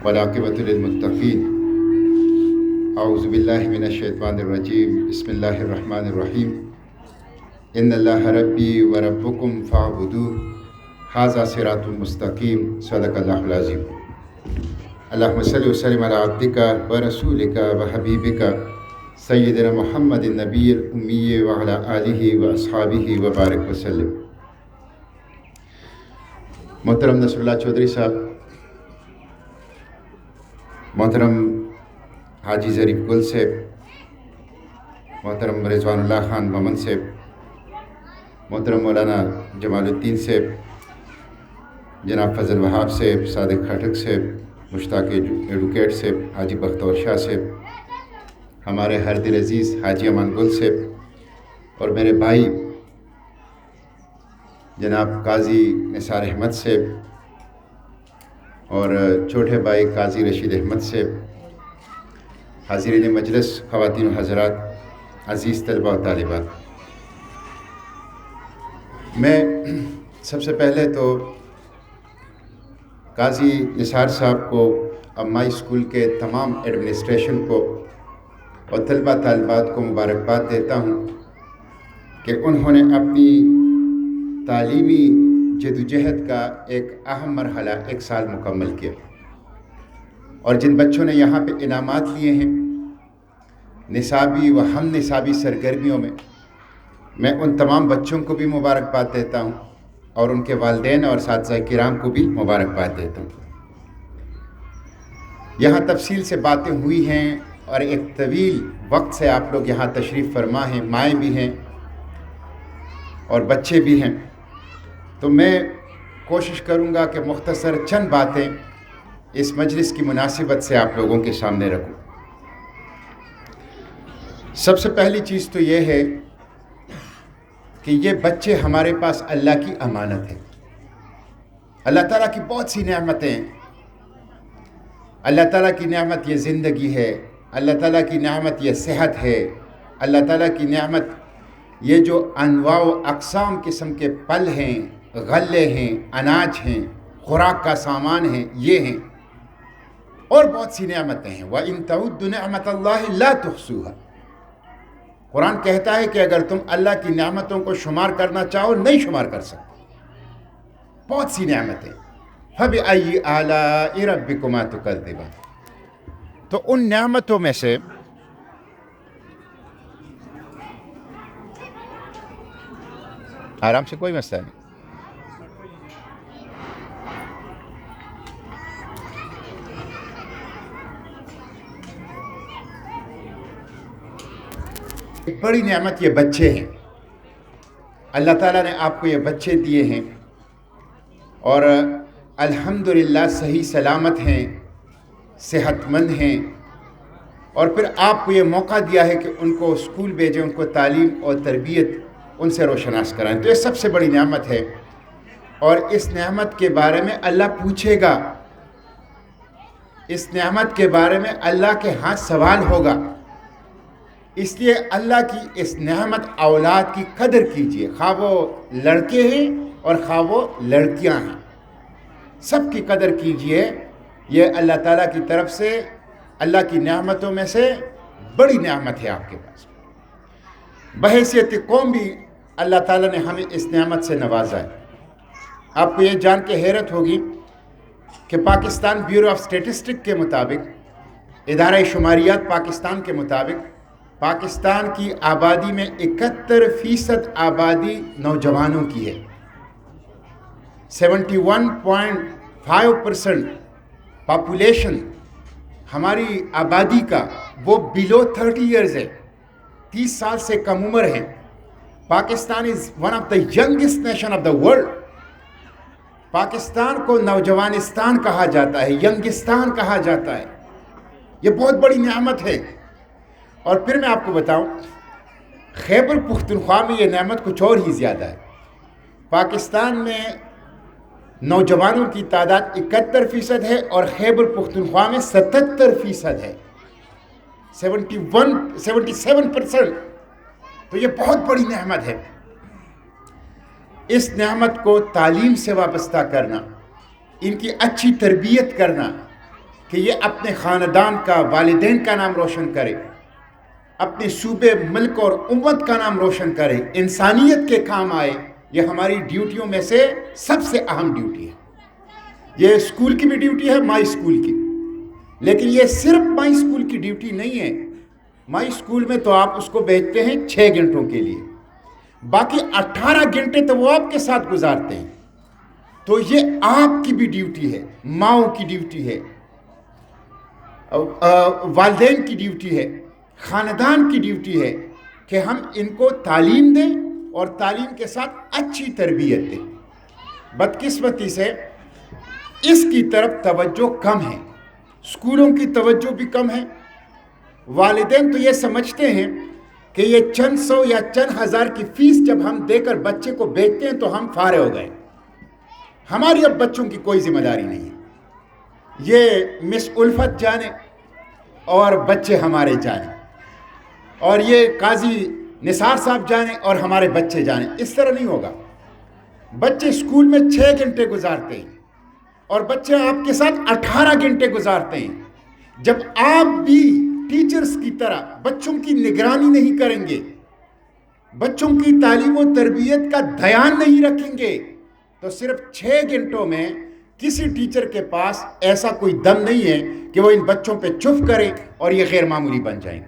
والعاقبۃ للمتقین اعوذ باللہ من الشیطان الرجیم بسم اللہ الرحمن الرحیم ان اللہ ربی و ربکم فاعبدوہ ھذا صراط مستقیم صدق اللہ العظیم۔ اللہم صلی وسلم علی عبدک و رسولک و حبیبک سیدنا محمد النبی الامی وعلی آلہ و اصحابہ و بارک وسلم۔ محترم نصر اللہ چودھری صاحب، محترم حاجی ظریف گل صاحب، محترم رضوان اللہ خان ممن صاحب، محترم مولانا جمال الدین صاحب، جناب فضل وہاب صاحب، صادق خٹک صاحب، مشتاق ایڈوکیٹ صاحب، حاجی بختور شاہ صاحب، ہمارے ہر دل عزیز حاجی امان گل صاحب، اور میرے بھائی جناب قاضی نثار احمد صاحب، اور چھوٹے بھائی قاضی رشید احمد صاحب، حاضرین مجلس، خواتین و حضرات، عزیز طلباء و طالبات، میں سب سے پہلے تو قاضی نثار صاحب کو، امائی اسکول کے تمام ایڈمنسٹریشن کو اور طلباء طالبات کو مبارکباد دیتا ہوں کہ انہوں نے اپنی تعلیمی جدوجہد کا ایک اہم مرحلہ 1 سال مکمل کیا، اور جن بچوں نے یہاں پہ انعامات لیے ہیں نصابی و ہم نصابی سرگرمیوں میں ان تمام بچوں کو بھی مبارکباد دیتا ہوں، اور ان کے والدین اور اساتذہ کرام کو بھی مبارکباد دیتا ہوں۔ یہاں تفصیل سے باتیں ہوئی ہیں اور ایک طویل وقت سے آپ لوگ یہاں تشریف فرما ہیں، مائیں بھی ہیں اور بچے بھی ہیں، تو میں کوشش کروں گا کہ مختصر چند باتیں اس مجلس کی مناسبت سے آپ لوگوں کے سامنے رکھوں۔ سب سے پہلی چیز تو یہ ہے کہ یہ بچے ہمارے پاس اللہ کی امانت ہے۔ اللہ تعالیٰ کی بہت سی نعمتیں ہیں۔ اللہ تعالیٰ کی نعمت یہ زندگی ہے، اللہ تعالیٰ کی نعمت یہ صحت ہے، اللہ تعالیٰ کی نعمت یہ جو انواع و اقسام قسم کے پھل ہیں، غلے ہیں، اناج ہیں، خوراک کا سامان ہیں، یہ ہیں، اور بہت سی نعمتیں ہیں۔ وَإِن تَعُدُّوا نِعْمَةَ اللَّهِ لَا تُحْصُوهَا۔ قرآن کہتا ہے کہ اگر تم اللہ کی نعمتوں کو شمار کرنا چاہو نہیں شمار کر سکتے، بہت سی نعمتیں۔ فَبِأَيِّ آلَاءِ رَبِّكُمَا تُكَذِّبَانِ۔ تو ان نعمتوں میں سے آرام سے، کوئی مسئلہ نہیں، ایک بڑی نعمت یہ بچے ہیں۔ اللہ تعالیٰ نے آپ کو یہ بچے دیے ہیں، اور الحمدللہ صحیح سلامت ہیں، صحت مند ہیں، اور پھر آپ کو یہ موقع دیا ہے کہ ان کو اسکول بھیجیں، ان کو تعلیم اور تربیت ان سے روشناس کرائیں، تو یہ سب سے بڑی نعمت ہے۔ اور اس نعمت کے بارے میں اللہ پوچھے گا، اس نعمت کے بارے میں اللہ کے ہاں سوال ہوگا۔ اس لیے اللہ کی اس نعمت اولاد کی قدر کیجئے، خواہ وہ لڑکے ہیں اور خواہ وہ لڑکیاں ہیں، سب کی قدر کیجئے۔ یہ اللہ تعالیٰ کی طرف سے، اللہ کی نعمتوں میں سے بڑی نعمت ہے آپ کے پاس۔ بحیثیت قوم بھی اللہ تعالیٰ نے ہمیں اس نعمت سے نوازا ہے۔ آپ کو یہ جان کے حیرت ہوگی کہ پاکستان بیورو آف اسٹیٹسٹک کے مطابق، ادارہ شماریات پاکستان کے مطابق، پاکستان کی آبادی میں 71% آبادی نوجوانوں کی ہے۔ 71.5% پاپولیشن ہماری آبادی کا وہ بیلو 30 ایئرز ہے، 30 سال سے کم عمر ہے۔ Pakistan is one of the youngest nation of the world. Pakistan کو نوجوانستان کہا جاتا ہے، ینگستان کہا جاتا ہے۔ یہ بہت بڑی نعمت ہے۔ اور پھر میں آپ کو بتاؤں، خیبر پختونخوا میں یہ نعمت کچھ اور ہی زیادہ ہے۔ پاکستان میں نوجوانوں کی تعداد 71% ہے، اور خیبر پختونخوا میں 77% ہے، 77%۔ تو یہ بہت بڑی نعمت ہے۔ اس نعمت کو تعلیم سے وابستہ کرنا، ان کی اچھی تربیت کرنا، کہ یہ اپنے خاندان کا، والدین کا نام روشن کرے، اپنے صوبے، ملک اور امت کا نام روشن کرے، انسانیت کے کام آئے، یہ ہماری ڈیوٹیوں میں سے سب سے اہم ڈیوٹی ہے۔ یہ اسکول کی بھی ڈیوٹی ہے، مائی اسکول کی، لیکن یہ صرف مائی اسکول کی ڈیوٹی نہیں ہے۔ مائی اسکول میں تو آپ اس کو بھیجتے ہیں 6 گھنٹوں کے لیے، باقی 18 گھنٹے تو وہ آپ کے ساتھ گزارتے ہیں۔ تو یہ آپ کی بھی ڈیوٹی ہے، ماؤں کی ڈیوٹی ہے، والدین کی ڈیوٹی ہے، خاندان کی ڈیوٹی ہے کہ ہم ان کو تعلیم دیں اور تعلیم کے ساتھ اچھی تربیت دیں۔ بدقسمتی سے اس کی طرف توجہ کم ہے، اسکولوں کی توجہ بھی کم ہے۔ والدین تو یہ سمجھتے ہیں کہ یہ چند سو یا چند ہزار کی فیس جب ہم دے کر بچے کو بیچتے ہیں تو ہم فارغ ہو گئے، ہماری اب بچوں کی کوئی ذمہ داری نہیں ہے۔ یہ مس الفت جانے اور بچے ہمارے جانے، اور یہ قاضی نثار صاحب جانے اور ہمارے بچے جانے، اس طرح نہیں ہوگا۔ بچے اسکول میں 6 گھنٹے گزارتے ہیں اور بچے آپ کے ساتھ 18 گھنٹے گزارتے ہیں۔ جب آپ بھی ٹیچرز کی طرح بچوں کی نگرانی نہیں کریں گے، بچوں کی تعلیم و تربیت کا دھیان نہیں رکھیں گے، تو صرف 6 گھنٹوں میں کسی ٹیچر کے پاس ایسا کوئی دم نہیں ہے کہ وہ ان بچوں پہ چپ کرے اور یہ غیر معمولی بن جائیں۔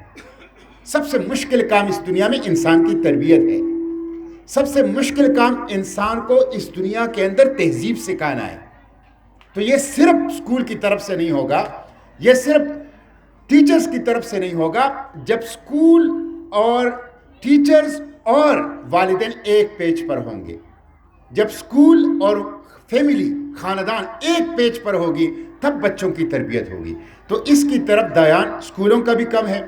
سب سے مشکل کام اس دنیا میں انسان کی تربیت ہے، سب سے مشکل کام انسان کو اس دنیا کے اندر تہذیب سکھانا ہے۔ تو یہ صرف اسکول کی طرف سے نہیں ہوگا، یہ صرف ٹیچرز کی طرف سے نہیں ہوگا۔ جب اسکول اور ٹیچرز اور والدین ایک پیج پر ہوں گے، جب اسکول اور فیملی، خاندان ایک پیج پر ہوگی، تب بچوں کی تربیت ہوگی۔ تو اس کی طرف دھیان اسکولوں کا بھی کم ہے۔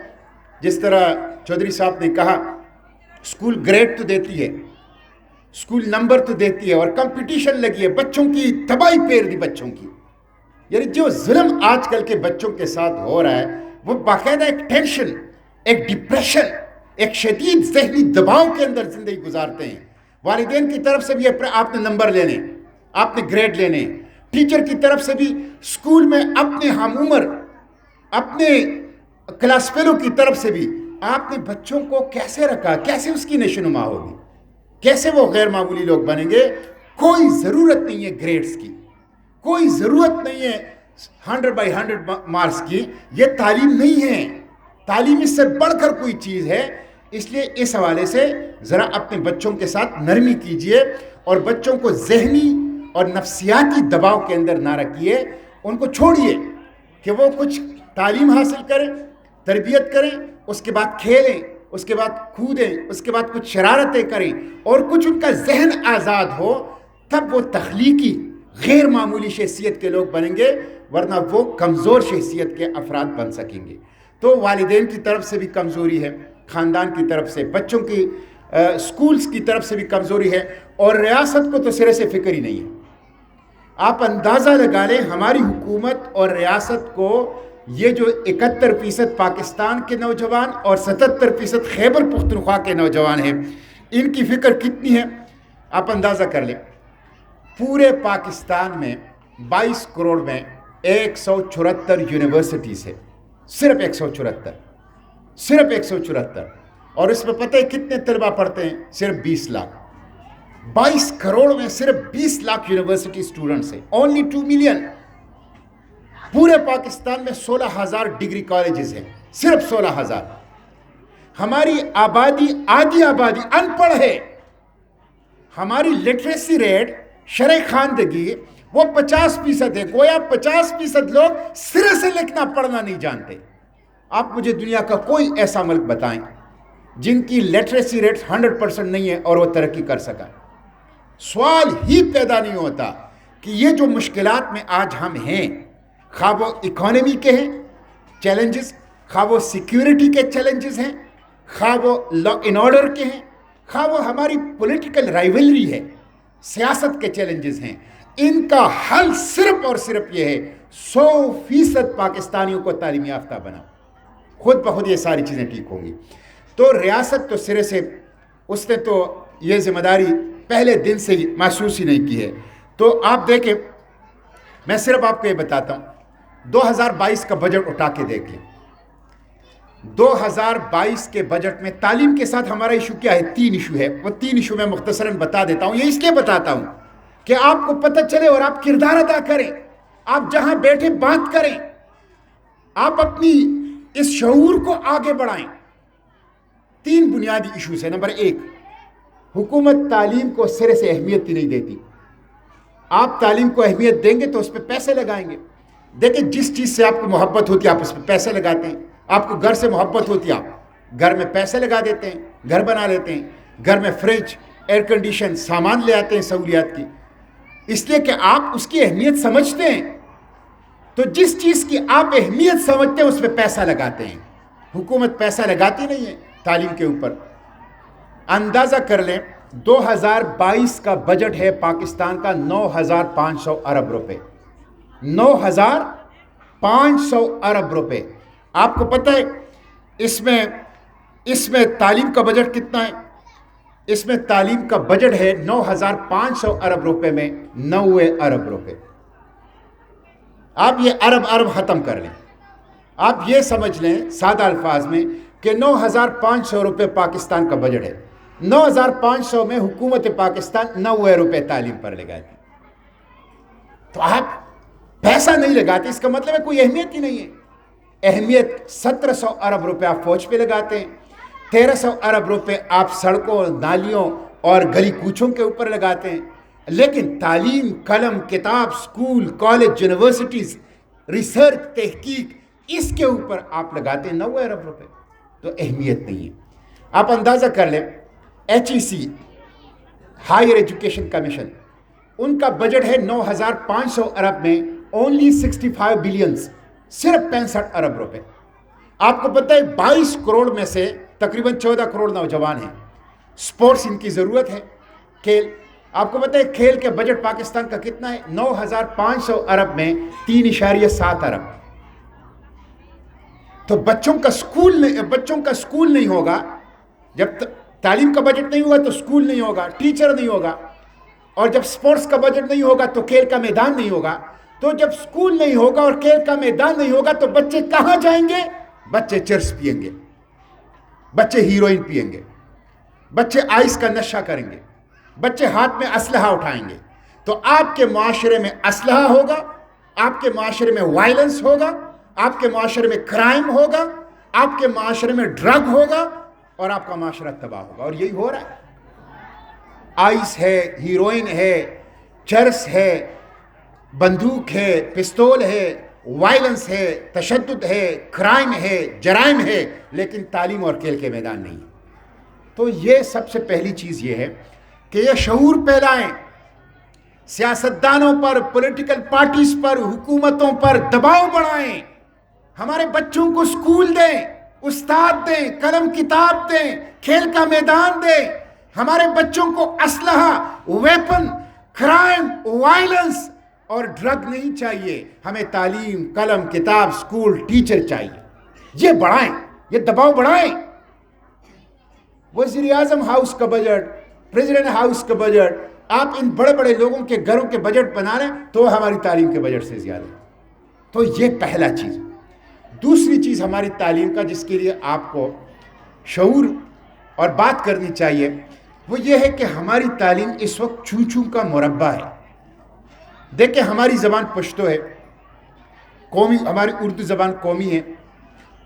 جس طرح چودھری صاحب نے کہا، اسکول گریڈ تو دیتی ہے، اسکول نمبر تو دیتی ہے، اور کمپٹیشن لگی ہے، بچوں کی تباہی پھیر دی بچوں کی۔ یعنی جو ظلم آج کل کے بچوں کے ساتھ ہو رہا ہے، وہ باقاعدہ ایک ٹینشن، ایک ڈپریشن، ایک شدید ذہنی دباؤ کے اندر زندگی گزارتے ہیں۔ والدین کی طرف سے بھی آپ نے نمبر لینے، آپ نے گریڈ لینے، ٹیچر کی طرف سے بھی اسکول میں اپنے ہم عمر، اپنے کلاس فیلو کی طرف سے بھی آپ نے بچوں کو کیسے رکھا، کیسے اس کی نشوونما ہوگی، کیسے وہ غیر معمولی لوگ بنیں گے۔ کوئی ضرورت نہیں ہے گریڈز کی، کوئی ضرورت نہیں ہے 100/100 مارکس کی، یہ تعلیم نہیں ہے۔ تعلیم اس سے بڑھ کر کوئی چیز ہے۔ اس لیے اس حوالے سے ذرا اپنے بچوں کے ساتھ نرمی کیجئے اور بچوں کو ذہنی اور نفسیاتی دباؤ کے اندر نہ رکھیے، ان کو چھوڑیے کہ وہ کچھ تعلیم حاصل کریں، تربیت کریں، اس کے بعد کھیلیں، اس کے بعد کودیں، اس کے بعد کچھ شرارتیں کریں اور کچھ ان کا ذہن آزاد ہو، تب وہ تخلیقی غیر معمولی شخصیت کے لوگ بنیں گے، ورنہ وہ کمزور شخصیت کے افراد بن سکیں گے۔ تو والدین کی طرف سے بھی کمزوری ہے، خاندان کی طرف سے، بچوں کی اسکولز کی طرف سے بھی کمزوری ہے، اور ریاست کو تو سرے سے فکر ہی نہیں ہے۔ آپ اندازہ لگا لیں ہماری حکومت اور ریاست کو، یہ جو 71% پاکستان کے نوجوان اور 77% خیبر پختونخوا کے نوجوان ہیں، ان کی فکر کتنی ہے آپ اندازہ کر لیں۔ پورے پاکستان میں 22 کروڑ میں 174 یونیورسٹیز ہے، صرف 174، صرف 174، اور اس میں پتہ ہے کتنے طلبہ پڑھتے ہیں؟ صرف 20 لاکھ۔ 22 کروڑ میں صرف 20 لاکھ یونیورسٹی اسٹوڈنٹس ہیں، اونلی 2 ملین۔ پورے پاکستان میں 16,000 ڈگری کالجز ہیں، صرف 16,000۔ ہماری آبادی، آدھی آبادی ان پڑھ ہے۔ ہماری لٹریسی ریٹ، شرح خواندگی وہ 50% ہے۔ گویا 50% لوگ سرے سے لکھنا پڑھنا نہیں جانتے۔ آپ مجھے دنیا کا کوئی ایسا ملک بتائیں جن کی لٹریسی ریٹ 100% نہیں ہے اور وہ ترقی کر سکا۔ سوال ہی پیدا نہیں ہوتا کہ یہ جو مشکلات میں آج ہم ہیں، خواہ وہ اکانومی کے ہیں چیلنجز، خواہ وہ سیکیورٹی کے چیلنجز ہیں، خواہ وہ لا اینڈ آرڈر کے ہیں، خواہ وہ ہماری پولیٹیکل رائیولری ہے، سیاست کے چیلنجز ہیں، ان کا حل صرف اور صرف یہ ہے 100% پاکستانیوں کو تعلیم یافتہ بناؤ، خود بخود یہ ساری چیزیں ٹھیک ہوں گی۔ تو ریاست تو سرے سے، اس نے تو یہ ذمہ داری پہلے دن سے ہی محسوس ہی نہیں کی ہے۔ تو آپ دیکھیں، میں صرف آپ کو یہ بتاتا ہوں، 2022 کا بجٹ اٹھا کے دیکھ لیں. 2022 کے بجٹ میں تعلیم کے ساتھ ہمارا ایشو کیا ہے؟ 3 ایشو ہے. وہ 3 ایشو میں مختصراً بتا دیتا ہوں. یہ اس لیے بتاتا ہوں کہ آپ کو پتہ چلے اور آپ کردار ادا کریں. آپ جہاں بیٹھے بات کریں, آپ اپنی اس شعور کو آگے بڑھائیں. 3 بنیادی ایشوز ہیں. نمبر 1, حکومت تعلیم کو سرے سے اہمیت ہی نہیں دیتی. آپ تعلیم کو اہمیت دیں گے تو اس پہ پیسے لگائیں گے. دیکھیں, جس چیز سے آپ کو محبت ہوتی ہے آپ اس پہ پیسے لگاتے ہیں. آپ کو گھر سے محبت ہوتی ہے, آپ گھر میں پیسے لگا دیتے ہیں, گھر بنا لیتے ہیں, گھر میں فریج, ایئر کنڈیشن, سامان لے آتے ہیں سہولیات کی, اس لیے کہ آپ اس کی اہمیت سمجھتے ہیں. تو جس چیز کی آپ اہمیت سمجھتے ہیں اس پہ پیسہ لگاتے ہیں. حکومت پیسہ لگاتی نہیں ہے تعلیم کے اوپر. اندازہ کر لیں, 2022 کا بجٹ ہے پاکستان کا 9,500 ارب روپے. 9,500 ارب روپے. آپ کو پتہ ہے اس میں تعلیم کا بجٹ کتنا ہے؟ اس میں تعلیم کا بجٹ ہے 9,500 ارب روپے میں 90 ارب روپے. آپ یہ ارب ختم کر لیں. آپ یہ سمجھ لیں سادہ الفاظ میں کہ 9,500 روپے پاکستان کا بجٹ ہے. 9,500 میں حکومت پاکستان 90 روپے تعلیم پر لگاتی. تو آپ پیسہ نہیں لگاتے, اس کا مطلب ہے کوئی اہمیت ہی نہیں ہے. اہمیت 1,700 ارب روپے آپ فوج پہ لگاتے ہیں, 1,300 ارب روپے آپ سڑکوں, نالیوں اور گلی کوچوں کے اوپر لگاتے ہیں. لیکن تعلیم, قلم, کتاب, سکول, کالج, یونیورسٹیز, ریسرچ, تحقیق, اس کے اوپر آپ لگاتے ہیں 90 ارب روپے. تو اہمیت نہیں ہے. آپ اندازہ کر لیں, HEC ہائر ایجوکیشن کمیشن, ان کا بجٹ ہے 9,500 ارب میں اونلی 65 بلینز, صرف 65 ارب روپے. آپ کو پتہ ہے 22 کروڑ میں سے تقریباً 14 کروڑ نوجوان ہیں. سپورٹس ان کی ضرورت ہے, کھیل. آپ کو پتہ ہے کھیل کے بجٹ پاکستان کا کتنا ہے؟ 9,500 ارب میں 3.7 ارب. تو بچوں کا سکول نہیں ہوگا. جب تعلیم کا بجٹ نہیں ہوگا تو سکول نہیں ہوگا, ٹیچر نہیں ہوگا. اور جب سپورٹس کا بجٹ نہیں ہوگا تو کھیل کا میدان نہیں ہوگا. تو جب سکول نہیں ہوگا اور کھیل کا میدان نہیں ہوگا تو بچے کہاں جائیں گے؟ بچے چرس پئیں گے, بچے ہیروئن پئیں گے, بچے آئس کا نشہ کریں گے, بچے ہاتھ میں اسلحہ اٹھائیں گے. تو آپ کے معاشرے میں اسلحہ ہوگا, آپ کے معاشرے میں وائلنس ہوگا, آپ کے معاشرے میں کرائم ہوگا, آپ کے معاشرے میں ڈرگ ہوگا, اور آپ کا معاشرہ تباہ ہوگا. اور یہی ہو رہا ہے. آئس ہے, ہیروئن ہے, چرس ہے, بندوق ہے, پستول ہے, وائلنس ہے, تشدد ہے, کرائم ہے, جرائم ہے, لیکن تعلیم اور کھیل کے میدان نہیں. تو یہ سب سے پہلی چیز یہ ہے کہ یہ شعور پھیلائیں, سیاستدانوں پر, پولیٹیکل پارٹیز پر, حکومتوں پر دباؤ بڑھائیں. ہمارے بچوں کو سکول دیں, استاد دیں, قلم کتاب دیں, کھیل کا میدان دیں. ہمارے بچوں کو اسلحہ, ویپن, کرائم, وائلنس اور ڈرگ نہیں چاہیے. ہمیں تعلیم, قلم, کتاب, سکول, ٹیچر چاہیے. یہ بڑھائیں, یہ دباؤ بڑھائیں. وزیر اعظم ہاؤس کا بجٹ, پریزیڈنٹ ہاؤس کا بجٹ, آپ ان بڑے بڑے لوگوں کے گھروں کے بجٹ بنا رہے ہیں تو ہماری تعلیم کے بجٹ سے زیادہ. تو یہ پہلا چیز. دوسری چیز ہماری تعلیم کا جس کے لیے آپ کو شعور اور بات کرنی چاہیے وہ یہ ہے کہ ہماری تعلیم اس وقت چوں چوں کا مربع ہے. دیکھیں, ہماری زبان پشتو ہے, قومی, ہماری اردو زبان قومی ہے,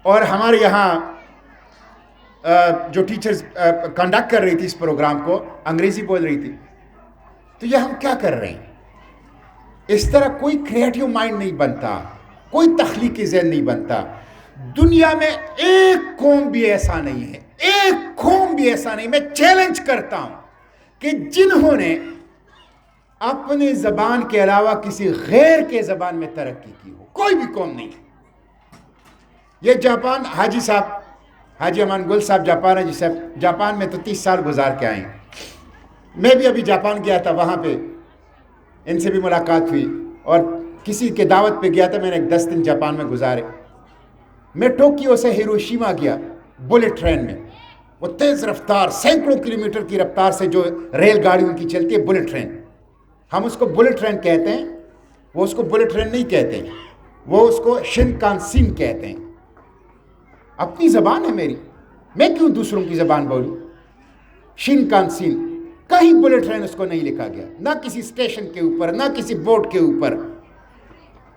اور ہمارے یہاں جو ٹیچرز کنڈکٹ کر رہی تھی اس پروگرام کو انگریزی بول رہی تھی. تو یہ ہم کیا کر رہے ہیں؟ اس طرح کوئی کریٹیو مائنڈ نہیں بنتا, کوئی تخلیقی ذہن نہیں بنتا. دنیا میں ایک قوم بھی ایسا نہیں ہے, ایک قوم بھی ایسا نہیں. میں چیلنج کرتا ہوں کہ جنہوں نے اپنے زبان کے علاوہ کسی غیر کے زبان میں ترقی کی ہو, کوئی بھی قوم نہیں. یہ جاپان, حاجی صاحب, حاجی امان گل صاحب جاپان ہے, جی صاحب جاپان میں تو 30 سال گزار کے آئے ہیں. میں بھی ابھی جاپان گیا تھا, وہاں پہ ان سے بھی ملاقات ہوئی, اور کسی کے دعوت پہ گیا تھا, میں نے 10 دن جاپان میں گزارے. میں ٹوکیو سے ہیروشیما گیا بلٹ ٹرین میں. وہ تیز رفتار, سینکڑوں کلومیٹر کی رفتار سے جو ریل گاڑی ان کی چلتی ہے, بلٹ ٹرین. ہم اس کو بلٹ ٹرین کہتے ہیں, وہ اس کو بلٹ ٹرین نہیں کہتے ہیں. وہ اس کو شنکانسن کہتے ہیں. اپنی زبان ہے میری, میں کیوں دوسروں کی زبان بولوں؟ شنکانسن, کہیں بلٹ ٹرین اس کو نہیں لکھا گیا, نہ کسی اسٹیشن کے اوپر, نہ کسی بورڈ کے اوپر.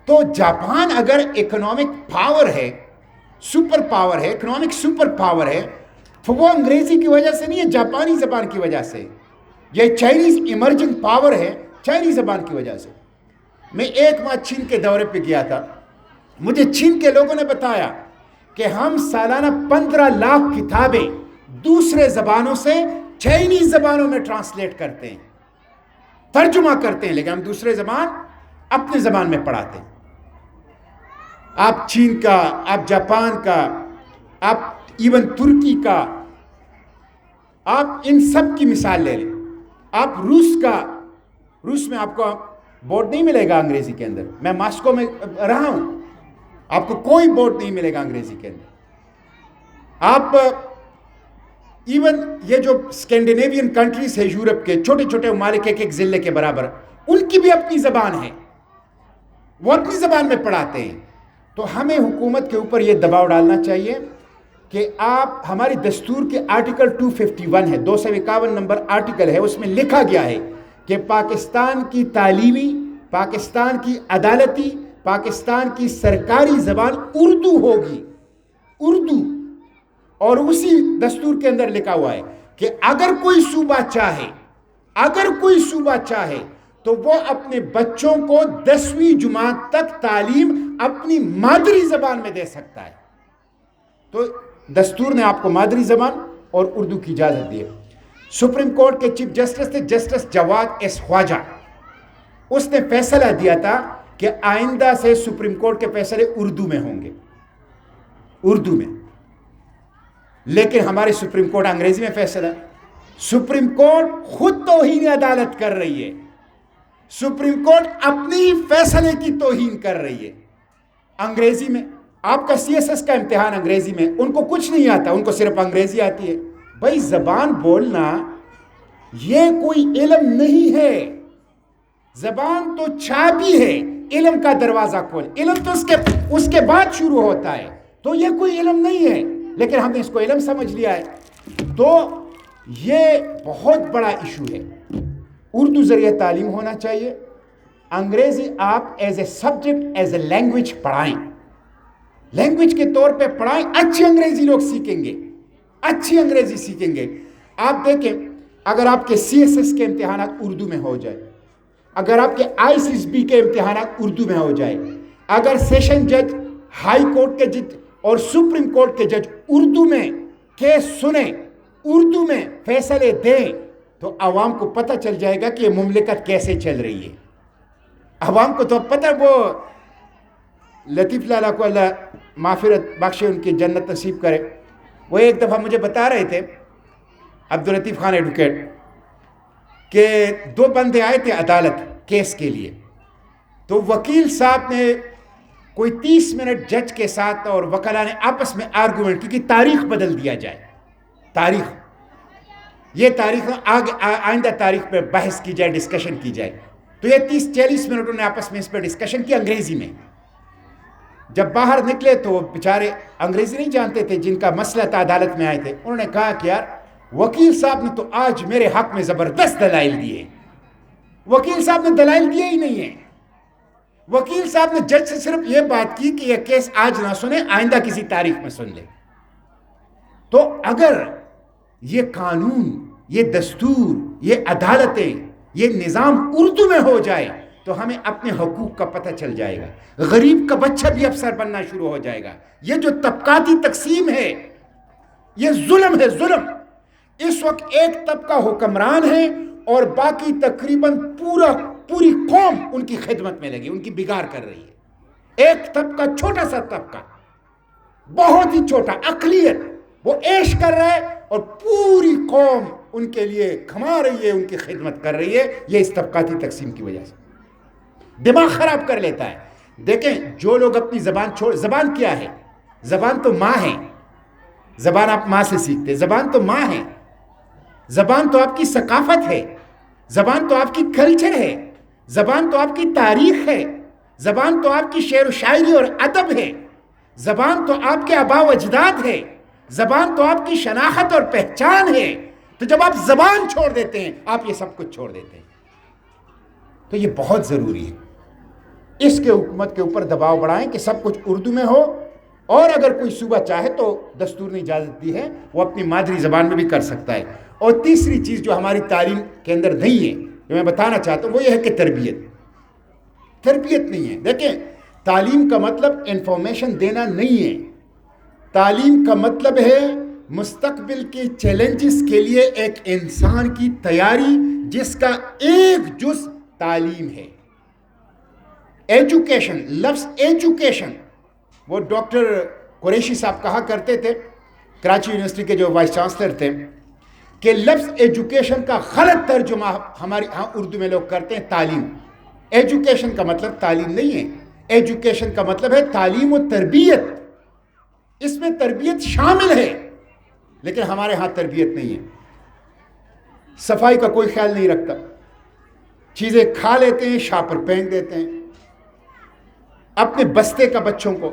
تو جاپان اگر اکنامک پاور ہے, سپر پاور ہے, اکنامک سپر پاور ہے, تو وہ انگریزی کی وجہ سے نہیں ہے, جاپانی زبان کی وجہ سے. یہ چائنیز ایمرجنگ پاور ہے چائنیز زبان کی وجہ سے. میں ایک ماہ چین کے دورے پہ گیا تھا. مجھے چین کے لوگوں نے بتایا کہ ہم سالانہ 15 لاکھ کتابیں دوسرے زبانوں سے چائنیز زبانوں میں ٹرانسلیٹ کرتے ہیں, ترجمہ کرتے ہیں, لیکن ہم دوسرے زبان اپنے زبان میں پڑھاتے ہیں. آپ چین کا, آپ جاپان کا, آپ ایون ترکی کا, آپ ان سب کی مثال لے لیں. آپ روس کا, روس میں آپ کو بورڈ نہیں ملے گا انگریزی کے اندر. میں ماسکو میں رہا ہوں, آپ کو کوئی بورڈ نہیں ملے گا انگریزی کے اندر. آپ ایون یہ جو اسکینڈینیوین کنٹریز ہے یورپ کے, چھوٹے چھوٹے ممالک ایک ایک ضلع کے برابر, ان کی بھی اپنی زبان ہے, وہ اپنی زبان میں پڑھاتے ہیں. تو ہمیں حکومت کے اوپر یہ دباؤ ڈالنا چاہیے کہ آپ, ہماری دستور کے آرٹیکل 251 ہے, 251 نمبر آرٹیکل ہے, اس میں لکھا گیا ہے کہ پاکستان کی تعلیمی, پاکستان کی عدالتی, پاکستان کی سرکاری زبان اردو ہوگی, اردو. اور اسی دستور کے اندر لکھا ہوا ہے کہ اگر کوئی صوبہ چاہے, اگر کوئی صوبہ چاہے تو وہ اپنے بچوں کو 10ویں جماعت تک تعلیم اپنی مادری زبان میں دے سکتا ہے. تو دستور نے آپ کو مادری زبان اور اردو کی اجازت دی ہے. سپریم کورٹ کے چیف جسٹس تھے جسٹس جواد ایس خواجہ, اس نے فیصلہ دیا تھا کہ آئندہ سے سپریم کورٹ کے فیصلے اردو میں ہوں گے, اردو میں. لیکن ہماری سپریم کورٹ انگریزی میں فیصلہ, سپریم کورٹ خود توہین عدالت کر رہی ہے, سپریم کورٹ اپنی فیصلے کی توہین کر رہی ہے انگریزی میں. آپ کا CSS کا امتحان انگریزی میں, ان کو کچھ نہیں آتا, ان کو صرف انگریزی آتی ہے. بھائی زبان بولنا یہ کوئی علم نہیں ہے, زبان تو چابی ہے علم کا دروازہ کھول. علم تو اس کے بعد شروع ہوتا ہے, تو یہ کوئی علم نہیں ہے, لیکن ہم نے اس کو علم سمجھ لیا ہے. تو یہ بہت بڑا ایشو ہے. اردو ذریعہ تعلیم ہونا چاہیے. انگریزی آپ as a subject, as a language پڑھائیں, لینگویج کے طور پہ پڑھائیں. اچھی انگریزی لوگ سیکھیں گے, اچھی انگریزی سیکھیں گے. آپ دیکھیں, اگر آپ کے CSS کے امتحانات اردو میں ہو جائے, اگر آپ کے ICSB کے امتحانات اردو میں ہو جائے, اگر سیشن جج, ہائی کورٹ کے جج اور سپریم کورٹ کے جج اردو میں کیس سنیں, اردو میں فیصلے دیں, تو عوام کو پتہ چل جائے گا کہ یہ مملکت کیسے چل رہی ہے. عوام کو تو پتہ, وہ لطیف لالا کو اللہ مغفرت بخشے, ان کی جنت نصیب کرے, وہ ایک دفعہ مجھے بتا رہے تھے, عبداللطیف خان ایڈوکیٹ, کہ 2 بندے آئے تھے عدالت کیس کے لیے. تو وکیل صاحب نے کوئی 30 منٹ جج کے ساتھ اور وکلا نے آپس میں آرگومنٹ کی کہ تاریخ بدل دیا جائے, تاریخ, یہ تاریخ آئندہ تاریخ پہ بحث کی جائے, ڈسکشن کی جائے. تو یہ 30-40 منٹوں نے آپس میں اس پہ ڈسکشن کی انگریزی میں. جب باہر نکلے تو بیچارے انگریزی نہیں جانتے تھے, جن کا مسئلہ تھا عدالت میں آئے تھے. انہوں نے کہا کہ یار وکیل صاحب نے تو آج میرے حق میں زبردست دلائل دیے. وکیل صاحب نے دلائل دیے ہی نہیں ہیں. وکیل صاحب نے جج سے صرف یہ بات کی کہ یہ کیس آج نہ سنیں, آئندہ کسی تاریخ میں سن لیں. تو اگر یہ قانون, یہ دستور, یہ عدالتیں, یہ نظام اردو میں ہو جائے تو ہمیں اپنے حقوق کا پتہ چل جائے گا. غریب کا بچہ بھی افسر بننا شروع ہو جائے گا. یہ جو طبقاتی تقسیم ہے یہ ظلم ہے, ظلم. اس وقت ایک طبقہ حکمران ہے اور باقی تقریباً پوری قوم ان کی خدمت میں لگی, ان کی بگاڑ کر رہی ہے. ایک طبقہ, چھوٹا سا طبقہ, بہت ہی چھوٹا, اقلیت, وہ عیش کر رہا ہے اور پوری قوم ان کے لیے کھما رہی ہے, ان کی خدمت کر رہی ہے. یہ اس طبقاتی تقسیم کی وجہ سے دماغ خراب کر لیتا ہے. دیکھیں جو لوگ اپنی زبان چھوڑ, زبان کیا ہے؟ زبان تو ماں ہے. زبان آپ ماں سے سیکھتے, زبان تو ماں ہے. زبان تو آپ کی ثقافت ہے, زبان تو آپ کی کلچر ہے, زبان تو آپ کی تاریخ ہے, زبان تو آپ کی شعر و شاعری اور ادب ہے، زبان تو آپ کے آباء و اجداد ہے، زبان تو آپ کی شناخت اور پہچان ہے. تو جب آپ زبان چھوڑ دیتے ہیں آپ یہ سب کچھ چھوڑ دیتے ہیں. تو یہ بہت ضروری ہے. اس کے حکومت کے اوپر دباؤ بڑھائیں کہ سب کچھ اردو میں ہو، اور اگر کوئی صوبہ چاہے تو دستور نے اجازت دی ہے وہ اپنی مادری زبان میں بھی کر سکتا ہے. اور تیسری چیز جو ہماری تعلیم کے اندر نہیں ہے، جو میں بتانا چاہتا ہوں، وہ یہ ہے کہ تربیت نہیں ہے. دیکھیں، تعلیم کا مطلب انفارمیشن دینا نہیں ہے. تعلیم کا مطلب ہے مستقبل کے چیلنجز کے لیے ایک انسان کی تیاری، جس کا ایک جز تعلیم ہے. ایجوکیشن، لفظ ایجوکیشن، وہ ڈاکٹر قریشی صاحب کہا کرتے تھے، کراچی یونیورسٹی کے جو وائس چانسلر تھے، کہ لفظ ایجوکیشن کا غلط ترجمہ ہماری ہاں اردو میں لوگ کرتے ہیں تعلیم. ایجوکیشن کا مطلب تعلیم نہیں ہے. ایجوکیشن کا مطلب ہے تعلیم و تربیت. اس میں تربیت شامل ہے، لیکن ہمارے ہاں تربیت نہیں ہے. صفائی کا کوئی خیال نہیں رکھتا، چیزیں کھا لیتے ہیں، شاپر پھینک دیتے ہیں. اپنے بستے کا بچوں کو،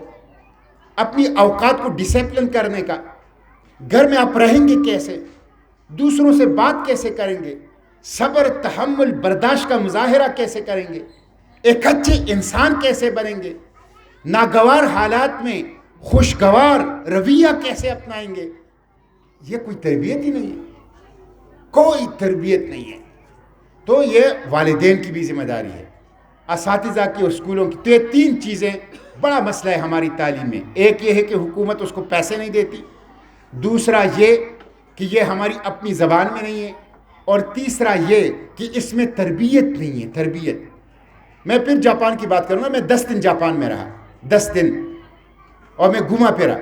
اپنی اوقات کو ڈسپلن کرنے کا، گھر میں آپ رہیں گے کیسے، دوسروں سے بات کیسے کریں گے، صبر تحمل برداشت کا مظاہرہ کیسے کریں گے، ایک اچھے انسان کیسے بنیں گے، ناگوار حالات میں خوشگوار رویہ کیسے اپنائیں گے، یہ کوئی تربیت ہی نہیں ہے. کوئی تربیت نہیں ہے. تو یہ والدین کی بھی ذمہ داری ہے، اساتذہ کی اور اسکولوں کی. تو یہ تین چیزیں بڑا مسئلہ ہے ہماری تعلیم میں. ایک یہ ہے کہ حکومت اس کو پیسے نہیں دیتی، دوسرا یہ کہ یہ ہماری اپنی زبان میں نہیں ہے، اور تیسرا یہ کہ اس میں تربیت نہیں ہے. تربیت. میں پھر جاپان کی بات کروں گا. میں 10 دن جاپان میں رہا، 10 دن، اور میں گھوما پھرا.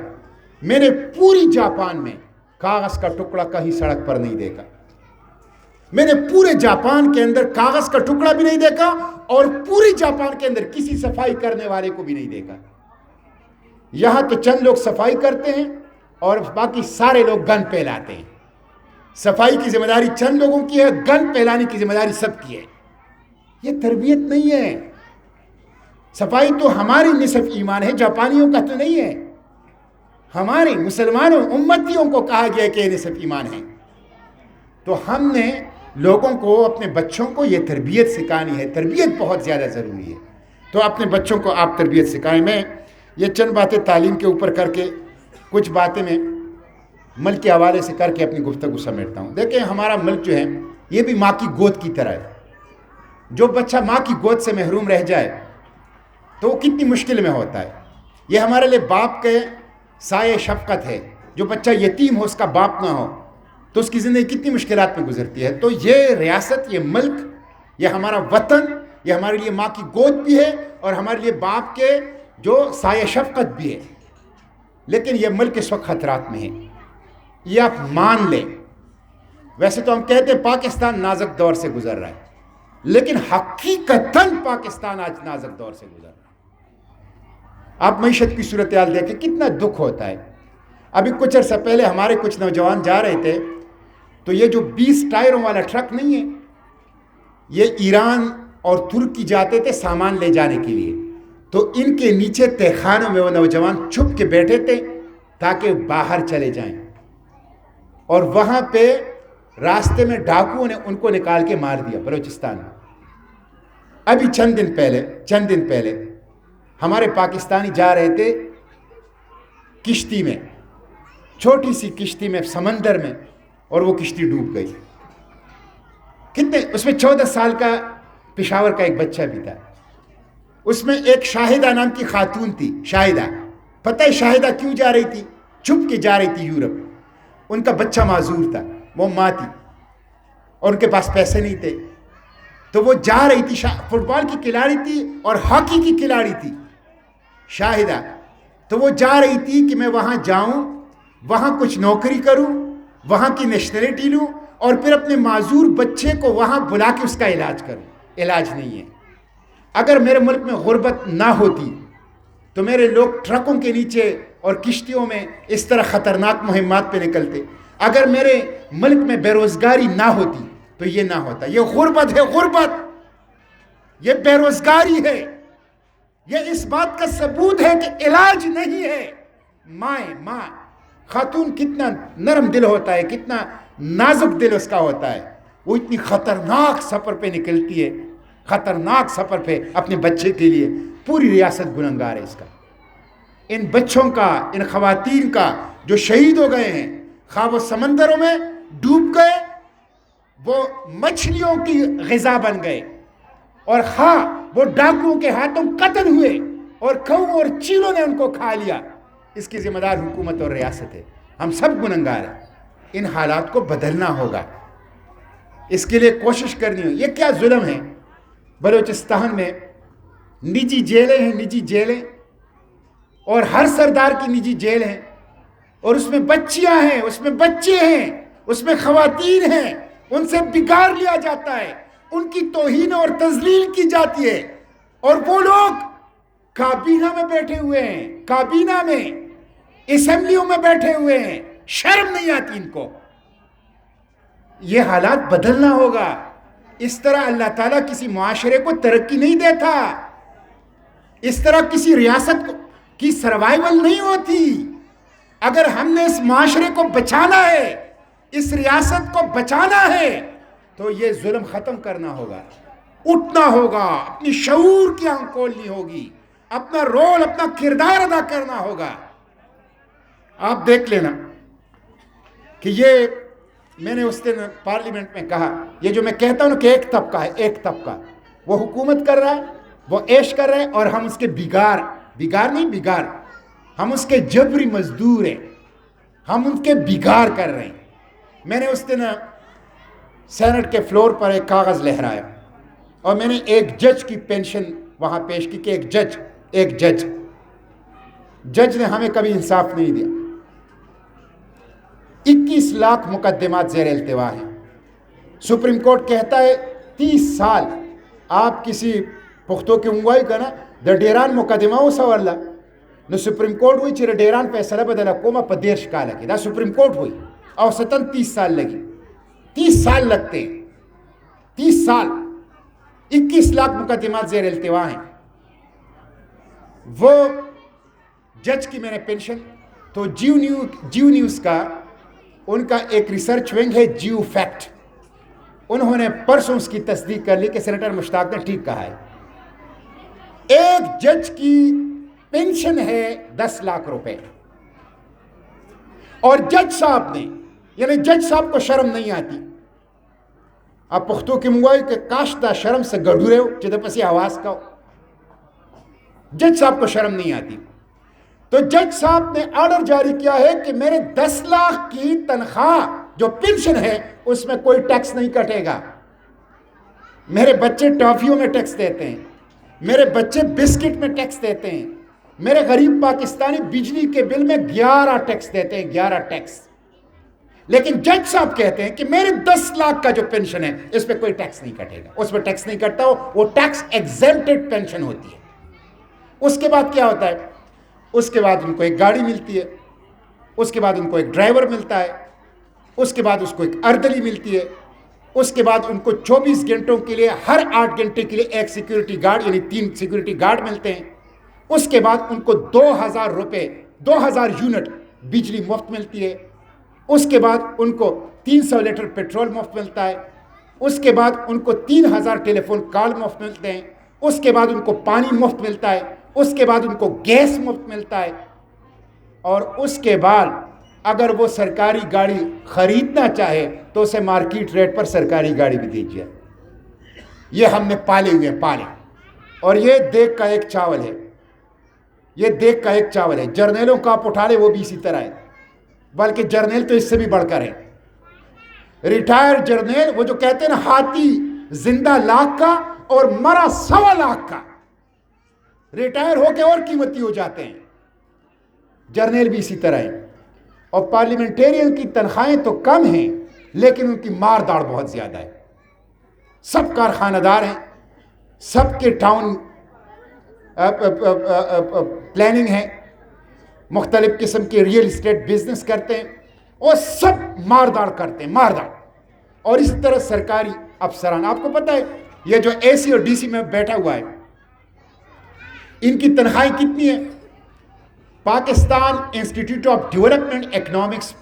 میں نے پوری جاپان میں کاغذ کا ٹکڑا کہیں سڑک پر نہیں دیکھا. میں نے پورے جاپان کے اندر کاغذ کا ٹکڑا بھی نہیں دیکھا، اور پوری جاپان کے اندر کسی صفائی کرنے والے کو بھی نہیں دیکھا. یہاں تو چند لوگ صفائی کرتے ہیں اور باقی سارے لوگ گند پھیلاتے ہیں. صفائی کی ذمہ داری چند لوگوں کی ہے، گند پھیلانے کی ذمہ داری سب کی ہے. یہ تربیت نہیں ہے. صفائی تو ہماری نصف ایمان ہے، جاپانیوں کا تو نہیں ہے. ہمارے مسلمانوں امتیوں کو کہا گیا کہ یہ نصف ایمان ہے. تو ہم نے لوگوں کو، اپنے بچوں کو یہ تربیت سکھانی ہے. تربیت بہت زیادہ ضروری ہے. تو اپنے بچوں کو آپ تربیت سکھائیں. میں یہ چند باتیں تعلیم کے اوپر کر کے، کچھ باتیں میں ملک کے حوالے سے کر کے اپنی گفتگو سمیٹتا ہوں. دیکھیں، ہمارا ملک جو ہے یہ بھی ماں کی گود کی طرح ہے. جو بچہ ماں کی گود سے محروم رہ جائے تو وہ کتنی مشکل میں ہوتا ہے. یہ ہمارے لیے باپ کے سایہ شفقت ہے. جو بچہ یتیم ہو، اس کا باپ نہ ہو، تو اس کی زندگی کتنی مشکلات میں گزرتی ہے. تو یہ ریاست، یہ ملک، یہ ہمارا وطن، یہ ہمارے لیے ماں کی گود بھی ہے اور ہمارے لیے باپ کے جو سایہ شفقت بھی ہے. لیکن یہ ملک اس وقت خطرات میں ہے، یہ آپ مان لیں. ویسے تو ہم کہتے ہیں پاکستان نازک دور سے گزر رہا ہے، لیکن حقیقتاً پاکستان آج نازک دور سے گزر رہا ہے. آپ معیشت کی صورتحال دیکھیں، کتنا دکھ ہوتا ہے. ابھی کچھ عرصہ پہلے ہمارے کچھ نوجوان جا رہے تھے، تو یہ جو 20 ٹائروں والا ٹرک نہیں ہے، یہ ایران اور ترکی جاتے تھے سامان لے جانے کے لیے. تو ان کے نیچے تہخانوں میں وہ نوجوان چھپ کے بیٹھے تھے تاکہ باہر چلے جائیں، اور وہاں پہ راستے میں ڈاکوؤں نے ان کو نکال کے مار دیا بلوچستان میں. ابھی چند دن پہلے ہمارے پاکستانی جا رہے تھے کشتی میں، چھوٹی سی کشتی میں سمندر میں، اور وہ کشتی ڈوب گئی. اس میں 14 سال کا پشاور کا ایک بچہ بھی تھا. اس میں ایک شاہدہ نام کی خاتون تھی. شاہدہ، پتہ ہے شاہدہ کیوں جا رہی تھی؟ چھپ کے جا رہی تھی یورپ. ان کا بچہ معذور تھا، وہ ماں تھی، اور ان کے پاس پیسے نہیں تھے. تو وہ جا رہی تھی، فٹ بال کی کھلاڑی تھی اور ہاکی کی کھلاڑی تھی شاہدہ. تو وہ جا رہی تھی کہ میں وہاں جاؤں، وہاں کچھ نوکری کروں، وہاں کی نیشنلٹی لوں، اور پھر اپنے معذور بچے کو وہاں بلا کے اس کا علاج کروں. علاج نہیں ہے. اگر میرے ملک میں غربت نہ ہوتی تو میرے لوگ ٹرکوں کے نیچے اور کشتیوں میں اس طرح خطرناک مہمات پہ نکلتے. اگر میرے ملک میں بے روزگاری نہ ہوتی تو یہ نہ ہوتا. یہ غربت ہے، غربت، یہ بے روزگاری ہے. یہ اس بات کا ثبوت ہے کہ علاج نہیں ہے۔ ماں خاتون کتنا نرم دل ہوتا ہے، کتنا نازک دل اس کا ہوتا ہے، وہ اتنی خطرناک سفر پہ نکلتی ہے، خطرناک سفر پہ اپنے بچے کے لیے۔ پوری ریاست گنہگار ہے اس کا، ان بچوں کا، ان خواتین کا جو شہید ہو گئے ہیں، خواہ وہ سمندروں میں ڈوب گئے، وہ مچھلیوں کی غذا بن گئے، اور خواہ وہ ڈاکوؤں کے ہاتھوں قتل ہوئے اور کھوں اور چیلوں نے ان کو کھا لیا، اس کی ذمہ دار حکومت اور ریاست ہے۔ ہم سب گنہگار ہیں۔ ان حالات کو بدلنا ہوگا، اس کے لیے کوشش کرنی ہو۔ یہ کیا ظلم ہے؟ بلوچستان میں نجی جیلیں ہیں، نجی جیلیں، اور ہر سردار کی نجی جیل ہے، اور اس میں بچیاں ہیں، اس میں بچے ہیں، اس میں خواتین ہیں، ان سے بگاڑ لیا جاتا ہے، ان کی توہین اور تذلیل کی جاتی ہے، اور وہ لوگ کابینہ میں بیٹھے ہوئے ہیں، کابینہ میں، اسمبلیوں میں بیٹھے ہوئے ہیں، شرم نہیں آتی ان کو۔ یہ حالات بدلنا ہوگا۔ اس طرح اللہ تعالیٰ کسی معاشرے کو ترقی نہیں دیتا، اس طرح کسی ریاست کی سروائیول نہیں ہوتی۔ اگر ہم نے اس معاشرے کو بچانا ہے، اس ریاست کو بچانا ہے، تو یہ ظلم ختم کرنا ہوگا، اٹھنا ہوگا، اپنی شعور کی آنکھ کھولنی ہوگی، اپنا رول، اپنا کردار ادا کرنا ہوگا۔ آپ دیکھ لینا کہ یہ میں نے اس دن پارلیمنٹ میں کہا، یہ جو میں کہتا ہوں کہ ایک طبقہ ہے، ایک طبقہ وہ حکومت کر رہا ہے، وہ عیش کر رہے ہیں، اور ہم اس کے بگار ہم اس کے جبری مزدور ہیں، ہم ان کے بگار کر رہے ہیں۔ میں نے اس دن سینٹ کے فلور پر ایک کاغذ لہرایا، اور میں نے ایک جج کی پینشن وہاں پیش کی کہ ایک جج نے ہمیں کبھی انصاف نہیں دیا۔ 21 لاکھ مقدمات زیر التوا ہیں۔ سپریم کورٹ کہتا ہے 30 سال آپ کسی پختو کے انگوائی کا نا دا ڈیران مقدمہ ہو سواللہ نو سپریم کورٹ ہوئی چرے ڈیران فیصلہ بدلا کوما پا دیرش کالا کی دا سپریم کورٹ ہوئی، اوسطاً 30 سال لگی، 30 سال لگتے ہیں، 30 سال، 21 لاکھ مقدمات زیر التوا ہیں۔ وہ جج کی میں نے پینشن، تو جیو نیوز کا ان کا ایک ریسرچ ونگ ہے جیو فیکٹ، انہوں نے پرسوں اس کی تصدیق کر لی کہ سینیٹر مشتاق نے ٹھیک کہا ہے۔ ایک جج کی پینشن ہے 10 لاکھ روپے، اور جج صاحب نے، یعنی جج صاحب کو شرم نہیں آتی۔ آپ پختو کی منگوائی کہ کاشتہ شرم سے گڑھورے ہو جدہ پسی آواز کا ہو، جج صاحب کو شرم نہیں آتی۔ تو جج صاحب نے آرڈر جاری کیا ہے کہ میرے 10 لاکھ کی تنخواہ جو پینشن ہے اس میں کوئی ٹیکس نہیں کٹے گا۔ میرے بچے ٹافیوں میں ٹیکس دیتے ہیں، میرے بچے بسکٹ میں ٹیکس دیتے ہیں، میرے غریب پاکستانی بجلی کے بل میں 11 ٹیکس دیتے ہیں، 11 ٹیکس۔ لیکن جج صاحب کہتے ہیں کہ میرے 10 لاکھ کا جو پینشن ہے اس پہ کوئی ٹیکس نہیں کٹے گا، اس پہ ٹیکس نہیں کٹتا، وہ ٹیکس ایگزمپٹڈ پینشن ہوتی ہے۔ اس کے بعد کیا ہوتا ہے؟ اس کے بعد ان کو ایک گاڑی ملتی ہے، اس کے بعد ان کو ایک ڈرائیور ملتا ہے، اس کے بعد اس کو ایک اردلی ملتی ہے، اس کے بعد ان کو 24 گھنٹوں کے لیے، ہر 8 گھنٹے کے لیے ایک سیکیورٹی گارڈ، یعنی 3 سیکیورٹی گارڈ ملتے ہیں۔ اس کے بعد ان کو 2000 روپے، 2000 یونٹ بجلی مفت ملتی ہے۔ اس کے بعد ان کو 300 لیٹر پیٹرول مفت ملتا ہے۔ اس کے بعد ان کو 3000 ٹیلی فون کال مفت ملتے ہیں۔ اس کے بعد ان کو پانی مفت ملتا ہے۔ اس کے بعد ان کو گیس مفت ملتا ہے، اور اس کے بعد اگر وہ سرکاری گاڑی خریدنا چاہے تو اسے مارکیٹ ریٹ پر سرکاری گاڑی بھی دیجیے۔ یہ ہم نے پالے ہوئے ہیں، پالے، اور یہ دیکھ کا ایک چاول ہے، یہ دیکھ کا ایک چاول ہے۔ جرنیلوں کا آپ اٹھا لے وہ بھی اسی طرح ہے، بلکہ جرنیل تو اس سے بھی بڑھ کر ہے۔ ریٹائر جرنیل، وہ جو کہتے ہیں نا ہاتھی زندہ لاکھ کا اور مرا 1.25 لاکھ کا، ریٹائر ہو کے اور قیمتی ہو جاتے ہیں۔ جرنیل بھی اسی طرح ہیں۔ اور پارلیمنٹیرین کی تنخواہیں تو کم ہیں لیکن ان کی مار داڑ بہت زیادہ ہے۔ سب کارخانہ دار ہیں، سب کے ٹاؤن پلاننگ ہے، مختلف قسم کے ریئل اسٹیٹ بزنس کرتے ہیں، اور سب مارداڑ کرتے ہیں، مارداڑ۔ اور اسی طرح سرکاری افسران، آپ کو پتہ ہے یہ جو اے سی اور ڈی سی میں بیٹھا ہوا ہے، ان کی تنخواہیں کتنی ہیں؟ Pakistan institute of development economics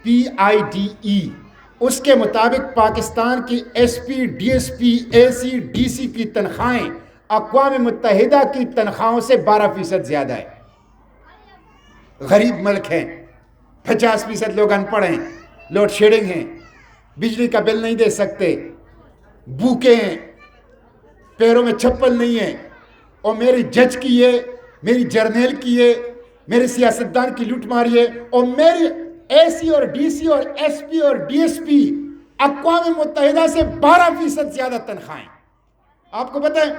PIDE، اس کے مطابق پاکستان کی SP DSP AC DC کی تنخواہیں اقوام متحدہ کی تنخواہوں سے 12% زیادہ ہے۔ غریب ملک ہیں، 50% لوگ ان پڑھ ہیں، لوڈ شیڈنگ ہیں، بجلی کا بل نہیں دے سکتے، بھوکے ہیں، پیروں میں چپل نہیں ہے، اور میری جج کی ہے، میری جرنیل کی ہے، میرے سیاستدان کی لوٹ ماری ہے، اور میری AC اور DC اور SP اور DSP اقوام متحدہ سے 12% زیادہ تنخواہیں۔ آپ کو پتہ ہے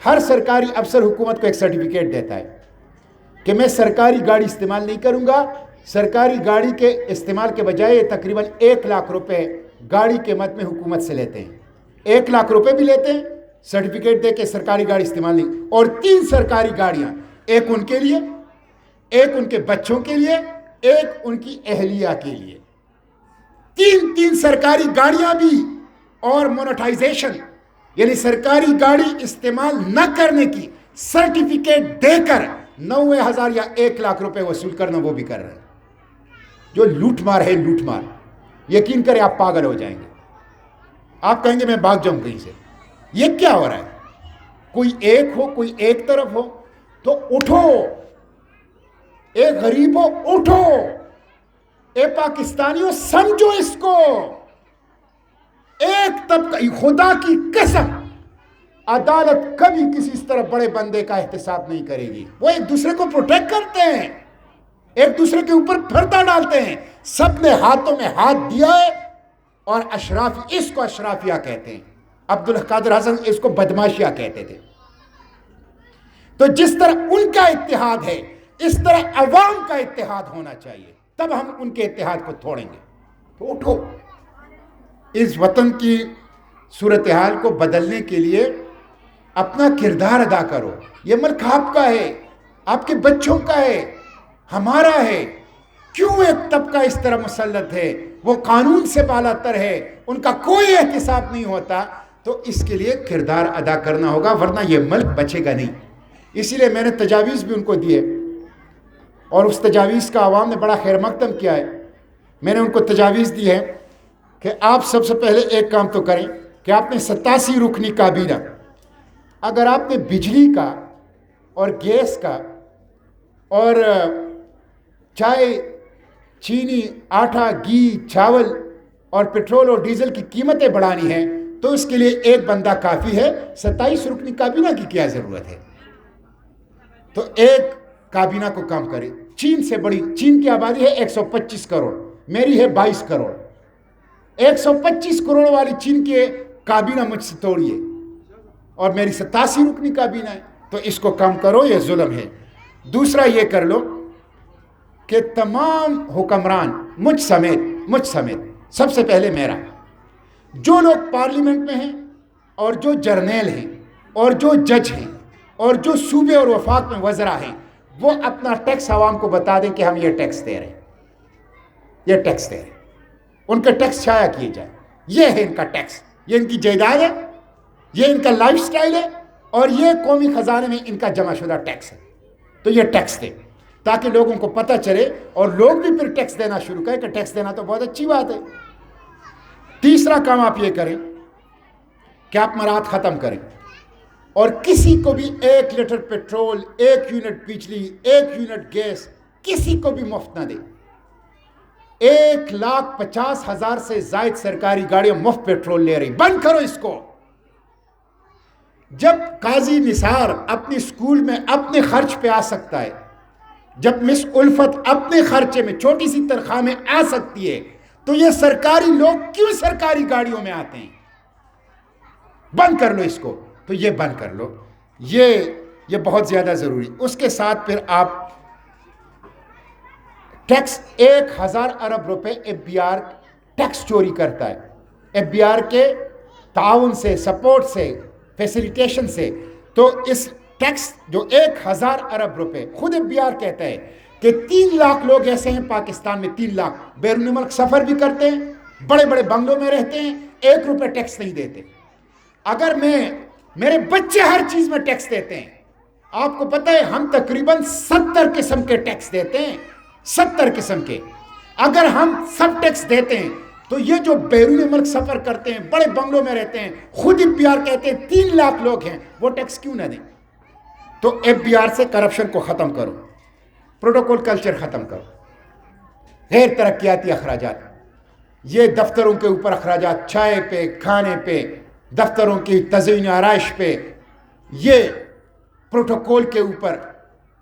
ہر سرکاری افسر حکومت کو ایک سرٹیفکیٹ دیتا ہے کہ میں سرکاری گاڑی استعمال نہیں کروں گا، سرکاری گاڑی کے استعمال کے بجائے تقریباً 1 لاکھ روپے گاڑی قیمت میں حکومت سے لیتے ہیں، 1 لاکھ روپے بھی لیتے ہیں سرٹیفکیٹ دے کے سرکاری گاڑی استعمال نہیں، اور 3 سرکاری گاڑیاں، ایک ان کے لیے، ایک ان کے بچوں کے لیے، ایک ان کی اہلیہ کے لیے، 3 سرکاری گاڑیاں بھی، اور مونیٹائزیشن یعنی سرکاری گاڑی استعمال نہ کرنے کی سرٹیفکیٹ دے کر 90,000 یا 1 لاکھ روپے وصول کرنا وہ بھی کر رہے ہیں۔ جو لوٹ مار ہے، لوٹ مار، یقین کریں آپ پاگل ہو جائیں گے، آپ کہیں گے میں بھاگ جاؤں کہیں سے، یہ کیا ہو رہا ہے؟ کوئی ایک ہو، کوئی ایک طرف ہو، تو اٹھو، اے غریبوں اٹھو، اے پاکستانیوں سمجھو اس کو، ایک طبقہ، خدا کی قسم عدالت کبھی کسی اس طرح بڑے بندے کا احتساب نہیں کرے گی، وہ ایک دوسرے کو پروٹیکٹ کرتے ہیں، ایک دوسرے کے اوپر پردہ ڈالتے ہیں، سب نے ہاتھوں میں ہاتھ دیا ہے، اور اشرافی، اس کو اشرافیہ کہتے ہیں، عبدالقادر حسن اس کو بدماشیہ کہتے تھے۔ تو جس طرح ان کا اتحاد ہے اس طرح عوام کا اتحاد ہونا چاہیے، تب ہم ان کے اتحاد کو توڑیں گے۔ تو اٹھو، اس وطن کی صورتحال کو بدلنے کے لیے اپنا کردار ادا کرو۔ یہ ملک آپ کا ہے، آپ کے بچوں کا ہے، ہمارا ہے۔ کیوں ایک طبقہ اس طرح مسلط ہے، وہ قانون سے بالا تر ہے، ان کا کوئی احتساب نہیں ہوتا؟ تو اس کے لیے کردار ادا کرنا ہوگا، ورنہ یہ ملک بچے گا نہیں۔ اسی لیے میں نے تجاویز بھی ان کو دی ہے، اور اس تجاویز کا عوام نے بڑا خیر مقدم کیا ہے۔ میں نے ان کو تجاویز دی ہے کہ آپ سب سے پہلے ایک کام تو کریں کہ آپ نے 87 رکنی کابینہ، اگر آپ نے بجلی کا اور گیس کا اور چائے، چینی، آٹا، گھی، چاول اور پیٹرول اور ڈیزل کی قیمتیں بڑھانی ہیں تو اس کے لیے ایک بندہ کافی ہے، 27 رکنی کابینہ کی کیا ضرورت ہے؟ تو ایک کابینہ کو کام کرے۔ چین سے بڑی، چین کی آبادی ہے 125 کروڑ، میری ہے 22 کروڑ، 125 کروڑ والی چین کی کابینہ مجھ سے توڑیے، اور میری 87 رکنی کابینہ ہے، تو اس کو کام کرو، یہ ظلم ہے۔ دوسرا یہ کر لو کہ تمام حکمران مجھ سمیت سب سے پہلے میرا، جو لوگ پارلیمنٹ میں ہیں اور جو جرنیل ہیں اور جو جج ہیں اور جو صوبے اور وفاق میں وزراء ہیں، وہ اپنا ٹیکس عوام کو بتا دیں کہ ہم یہ ٹیکس دے رہے ہیں، یہ ٹیکس دے رہے ہیں، ان کے ٹیکس شائع کیے جائیں، یہ ہے ان کا ٹیکس، یہ ان کی جائیداد ہے، یہ ان کا لائف سٹائل ہے، اور یہ قومی خزانے میں ان کا جمع شدہ ٹیکس ہے، تو یہ ٹیکس دے، تاکہ لوگوں کو پتہ چلے اور لوگ بھی پھر ٹیکس دینا شروع کریں کہ ٹیکس دینا تو بہت اچھی بات ہے۔ تیسرا کام آپ یہ کریں کہ آپ مراد ختم کریں، اور کسی کو بھی 1 لیٹر پیٹرول، 1 یونٹ بجلی، 1 یونٹ گیس کسی کو بھی مفت نہ دیں۔ 1,50,000 سے زائد سرکاری گاڑیاں مفت پیٹرول لے رہی، بند کرو اس کو۔ جب قاضی نثار اپنی سکول میں اپنے خرچ پہ آ سکتا ہے، جب مس الفت اپنے خرچے میں چھوٹی سی تنخواہ میں آ سکتی ہے، تو یہ سرکاری لوگ کیوں سرکاری گاڑیوں میں آتے ہیں؟ بند کر لو اس کو، تو یہ بند کر لو، یہ بہت زیادہ ضروری۔ اس کے ساتھ پھر آپ ٹیکس 1,000 ارب روپے FBR ٹیکس چوری کرتا ہے، FBR کے تعاون سے، سپورٹ سے، فیسیلیٹیشن سے، تو اس ٹیکس جو 1,000 ارب روپے، خود FBR کہتا ہے کہ 3 لاکھ لوگ ایسے ہیں پاکستان میں، 3 لاکھ بیرون ملک سفر بھی کرتے ہیں، بڑے بڑے بنگلوں میں رہتے ہیں، 1 روپے ٹیکس نہیں دیتے۔ اگر میرے بچے ہر چیز میں ٹیکس دیتے ہیں، آپ کو پتہ ہے ہم تقریباً 70 قسم کے ٹیکس دیتے ہیں، 70 قسم کے. اگر ہم سب ٹیکس دیتے ہیں تو یہ جو بیرون ملک سفر کرتے ہیں، بڑے بنگلوں میں رہتے ہیں، خود ہی پی آر کہتے ہیں 3 لاکھ لوگ ہیں، وہ ٹیکس کیوں نہ دیں؟ تو ایف بی آر سے کرپشن کو ختم کرو، پروٹوکول کلچر ختم کرو، غیر ترقیاتی اخراجات، یہ دفتروں کے اوپر اخراجات، چائے پہ، کھانے پہ، دفتروں کی تزئین آرائش پہ، یہ پروٹوکول کے اوپر،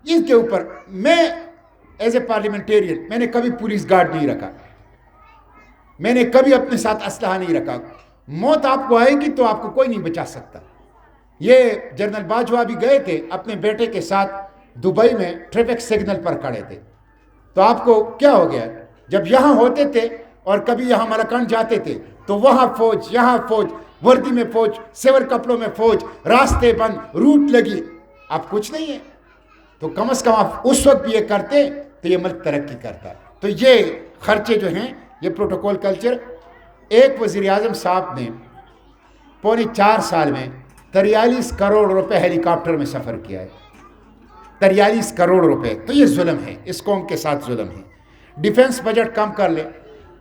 اس کے اوپر میں ایز اے پارلیمنٹیرین میں نے کبھی پولیس گارڈ نہیں رکھا، میں نے کبھی اپنے ساتھ اسلحہ نہیں رکھا. موت آپ کو آئے گی تو آپ کو کوئی نہیں بچا سکتا. یہ جنرل باجوہ بھی گئے تھے اپنے بیٹے کے ساتھ دبئی میں، ٹریفک سگنل پر کھڑے تھے. تو آپ کو کیا ہو گیا؟ جب یہاں ہوتے تھے اور کبھی یہاں ملکان جاتے تھے تو وہاں فوج، یہاں فوج، وردی میں فوج، سیور کپڑوں میں فوج، راستے بند، روٹ لگی. اب کچھ نہیں ہے. تو کم از کم آپ اس وقت بھی یہ کرتے تو یہ ملک ترقی کرتا. تو یہ خرچے جو ہیں، یہ پروٹوکول کلچر. ایک وزیر اعظم صاحب نے 4.25 سال میں 43 کروڑ روپے ہیلی کاپٹر میں سفر کیا ہے. 43 کروڑ روپے. تو یہ ظلم ہے، اس قوم کے ساتھ ظلم ہے. ڈیفنس بجٹ کم کر لے.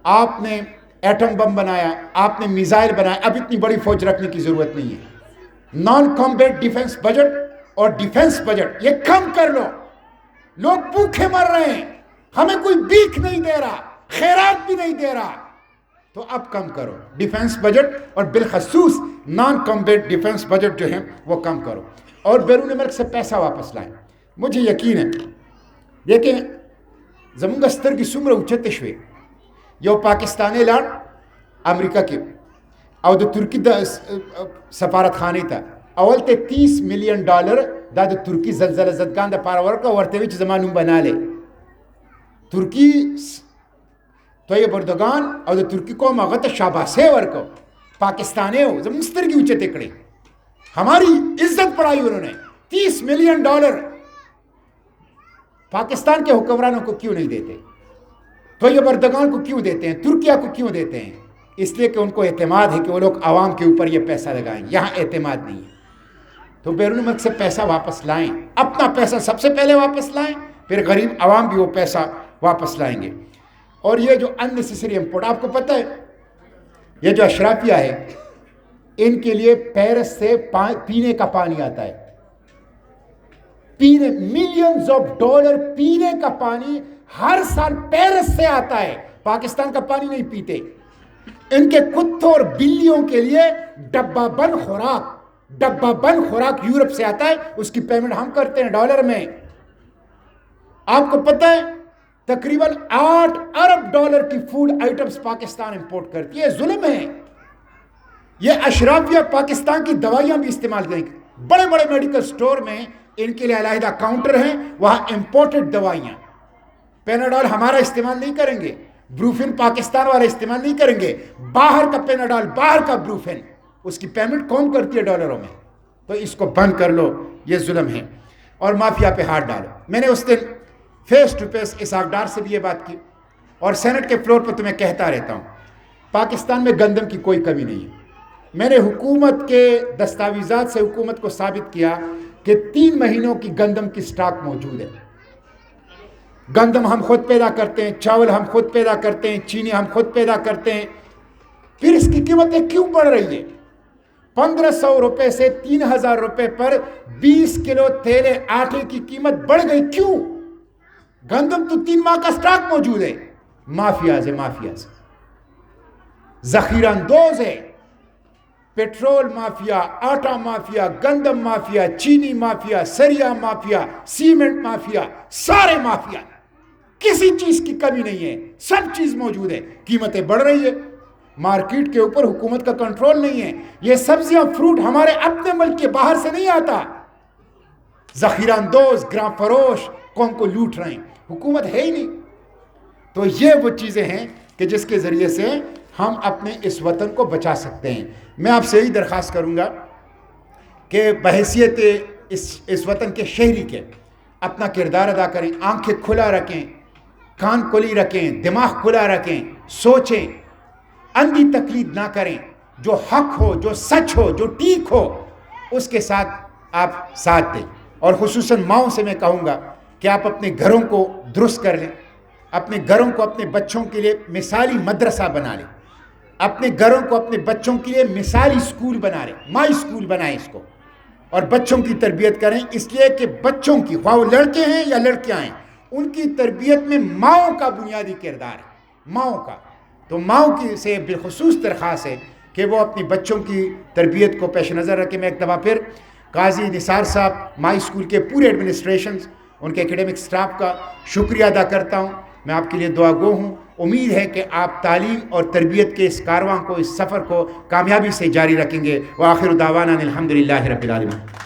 آپ نے ایٹم بم بنایا، آپ نے میزائل بنایا، اب اتنی بڑی فوج رکھنے کی ضرورت نہیں ہے. نان کمبیٹ ڈیفنس بجٹ اور ڈیفنس بجٹ یہ کم کر لو. لوگ بھوکے مر رہے ہیں، ہمیں کوئی بھیک نہیں دے رہا، خیرات بھی نہیں دے رہا. تو اب کم کرو ڈیفنس بجٹ، اور بالخصوص نان کمبیٹ ڈیفنس بجٹ جو ہے وہ کم کرو، اور بیرون ملک سے پیسہ واپس لائیں. مجھے یقین ہے لیکن زمونږ سترګې څومره اوچتې شوې. یو پاکستانی لاړ امریکا کې او د ترکی د سفارت خانې ته، اول ته $30 ملین دا د ترکی زلزله زدگان دپاره ورکړه، ورته وی چې زما نوم بنالی. ترکی طیب اردگان او د ترکی قوم هغه ته شاباسي ورکړو. پاکستانی و، زموږ سترګې اوچتې کړې، ہماری عزت بڑھائی انہوں نے. $30 ملین پاکستان کے حکمرانوں کو کیوں نہیں دیتے؟ طیب اردگان کو کیوں دیتے ہیں؟ ترکیہ کو کیوں دیتے ہیں؟ اس لیے کہ ان کو اعتماد ہے کہ وہ لوگ عوام کے اوپر یہ پیسہ لگائیں. یہاں اعتماد نہیں ہے. تو بیرون ملک سے پیسہ واپس لائیں، اپنا پیسہ سب سے پہلے واپس لائیں، پھر غریب عوام بھی وہ پیسہ واپس لائیں گے. اور یہ جو اننیسیسری امپورٹ، آپ کو پتہ ہے یہ جو اشرافیہ ہے ان کے لیے پیرس سے پینے کا پانی آتا ہے. پینے ملینز آف ڈالر پینے کا پانی ہر سال پیرس سے آتا ہے. پاکستان کا پانی نہیں پیتے. ان کے کتوں اور بلیوں کے لیے ڈبہ بند خوراک یورپ سے آتا ہے، اس کی پیمنٹ ہم کرتے ہیں ڈالر میں. آپ کو پتہ ہے تقریباً $8 ارب کی فوڈ آئٹمز پاکستان امپورٹ کرتی ہے. ظلم ہے. یہ اشرافیہ پاکستان کی دوائیاں بھی استعمال کریں گے. بڑے بڑے میڈیکل سٹور میں ان کے لیے علیحدہ کاؤنٹر ہیں، وہاں امپورٹڈ دوائیاں. پیناڈول ہمارا استعمال نہیں کریں گے، بروفن پاکستان والے استعمال نہیں کریں گے. باہر کا پیناڈول، باہر کا بروفن، اس کی پیمنٹ کون کرتی ہے؟ ڈالروں میں. تو اس کو بند کر لو، یہ ظلم ہے. اور مافیا پہ ہاتھ ڈالو. میں نے اس دن face to face Ishaq Dar سے بھی یہ بات کی، اور سینٹ کے فلور پہ تمہیں کہتا رہتا ہوں، پاکستان میں گندم کی کوئی کمی نہیں ہے. میں نے حکومت کے دستاویزات سے حکومت کو ثابت کیا کہ 3 مہینوں کی گندم کی سٹاک موجود ہے. گندم ہم خود پیدا کرتے ہیں، چاول ہم خود پیدا کرتے ہیں، چینی ہم خود پیدا کرتے ہیں. پھر اس کی قیمتیں کیوں بڑھ رہی ہیں؟ 1500 روپے سے 3000 روپے پر 20 کلو تیلے آٹے کی قیمت بڑھ گئی. کیوں؟ گندم تو 3 ماہ کا سٹاک موجود ہے. مافیاز ذخیرہ اندوز ہے. پیٹرول مافیا، آٹا مافیا، گندم مافیا، چینی مافیا، سریا مافیا، سیمنٹ مافیا، سارے مافیا. کسی چیز کی کمی نہیں ہے، سب چیز موجود ہے. قیمتیں بڑھ رہی ہے. مارکیٹ کے اوپر حکومت کا کنٹرول نہیں ہے. یہ سبزیاں فروٹ ہمارے اپنے ملک کے باہر سے نہیں آتا. ذخیرہ اندوز، گراں فروش قوم کو لوٹ رہے ہیں، حکومت ہے ہی نہیں. تو یہ وہ چیزیں ہیں کہ جس کے ذریعے سے ہم اپنے اس وطن کو بچا سکتے ہیں. میں آپ سے یہی درخواست کروں گا کہ بحیثیت اس وطن کے شہری کے اپنا کردار ادا کریں. آنکھیں کھلا رکھیں، کان کھلی رکھیں، دماغ کھلا رکھیں، سوچیں، اندھی تقلید نہ کریں. جو حق ہو، جو سچ ہو، جو ٹھیک ہو، اس کے ساتھ آپ ساتھ دیں. اور خصوصاً ماؤں سے میں کہوں گا کہ آپ اپنے گھروں کو درست کر لیں، اپنے گھروں کو اپنے بچوں کے لیے مثالی مدرسہ بنا لیں، اپنے گھروں کو اپنے بچوں کے لیے مثالی اسکول بنا لیں، مائی اسکول بنائیں اس کو، اور بچوں کی تربیت کریں، اس لیے کہ بچوں کی، خواہ وہ لڑکے ہیں یا لڑکیاں ہیں، ان کی تربیت میں ماؤں کا بنیادی کردار ہے، ماؤں کا۔ تو ماؤں کی سے بالخصوص درخواست ہے کہ وہ اپنی بچوں کی تربیت کو پیش نظر رکھیں۔ میں ایک دفعہ پھر قاضی نثار صاحب، مائی اسکول کے پورے ایڈمنسٹریشنز، ان کے ایکیڈمک سٹاف کا شکریہ ادا کرتا ہوں۔ میں آپ کے لیے دعا گو ہوں۔ امید ہے کہ آپ تعلیم اور تربیت کے اس کارواں کو، اس سفر کو کامیابی سے جاری رکھیں گے۔ وآخر دعوانا الحمدللہ رب العالمین۔